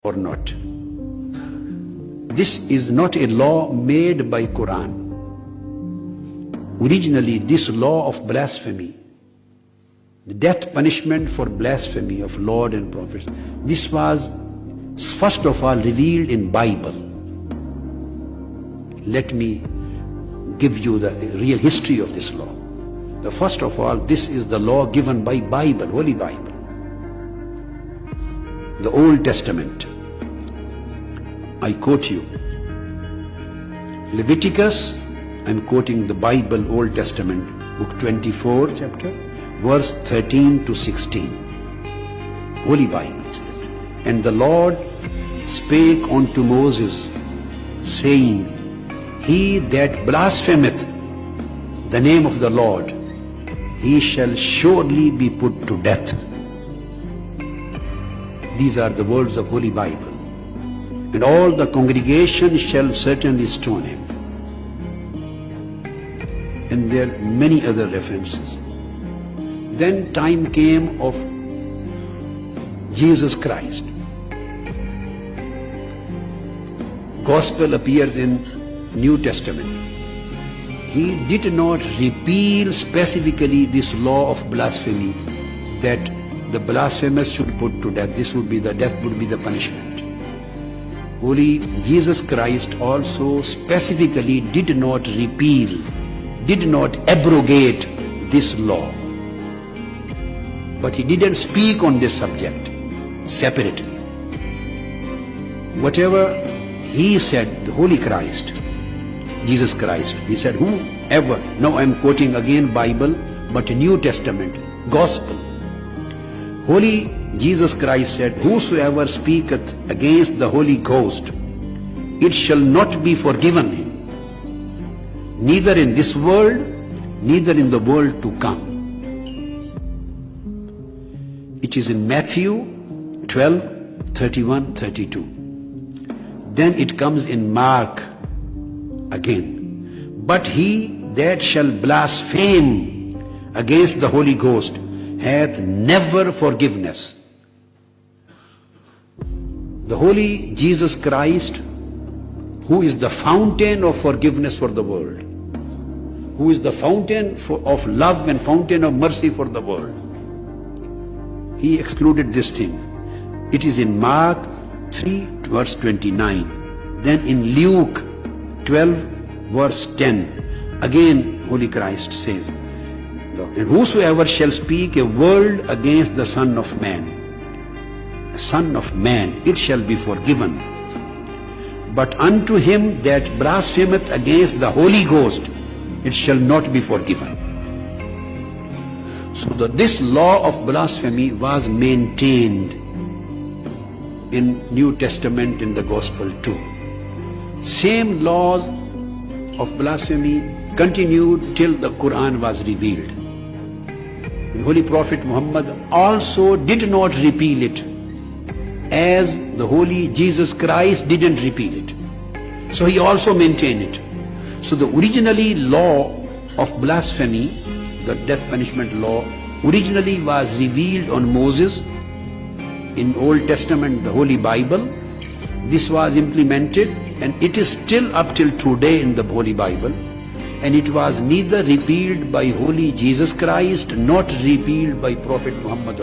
or not. This is not a law made by Quran. Originally, this law of blasphemy, the death punishment for blasphemy of Lord and prophets, this was first of all revealed in Bible. Let me give you the real history of this law. The first of all, this is the law given by Bible, Holy Bible, the Old Testament. I quote you Leviticus, I'm quoting the Bible, Old Testament, book 24 chapter, verse 13 to 16. Holy Bible says, and the Lord spake unto Moses, saying, he that blasphemeth the name of the Lord, he shall surely be put to death. These are the words of Holy Bible. And all the congregation shall certainly stone him. And there are many other references. Then time came of Jesus Christ. Gospel appears in New Testament. He did not repeal specifically this law of blasphemy, that the blasphemous should put to death. This would be the death, would be the punishment. Holy Jesus Christ also specifically did not repeal, did not abrogate this law. But he didn't speak on this subject separately. Whatever he said, the Holy Christ, Jesus Christ, he said, whoever, now I'm quoting again Bible, but New Testament, Gospel. Holy Jesus Christ said, whosoever speaketh against the Holy Ghost, it shall not be forgiven him, neither in this world, neither in the world to come. It is in Matthew 12, 31, 32. Then it comes in Mark again. But he that shall blaspheme against the Holy Ghost hath never forgiveness. The Holy Jesus Christ, who is the fountain of forgiveness for the world, who is the fountain of love and fountain of mercy for the world, he excluded this thing. It is in Mark 3 verse 29. Then in Luke 12 verse 10, again Holy Christ says, and whosoever shall speak a word against the Son of Man, it shall be forgiven. But unto him that blasphemeth against the Holy Ghost, it shall not be forgiven. So this law of blasphemy was maintained in New Testament, in the Gospel too. Same laws of blasphemy continued till the Quran was revealed. And Holy Prophet Muhammad also did not repeal it, as the Holy Jesus Christ didn't repeal it. So he also maintained it. So the originally law of blasphemy, the death punishment law, originally was revealed on Moses in Old Testament, the Holy Bible. This was implemented, and it is still up till today in the Holy Bible. And it was neither repealed by Holy Jesus Christ, not repealed by Prophet Muhammad.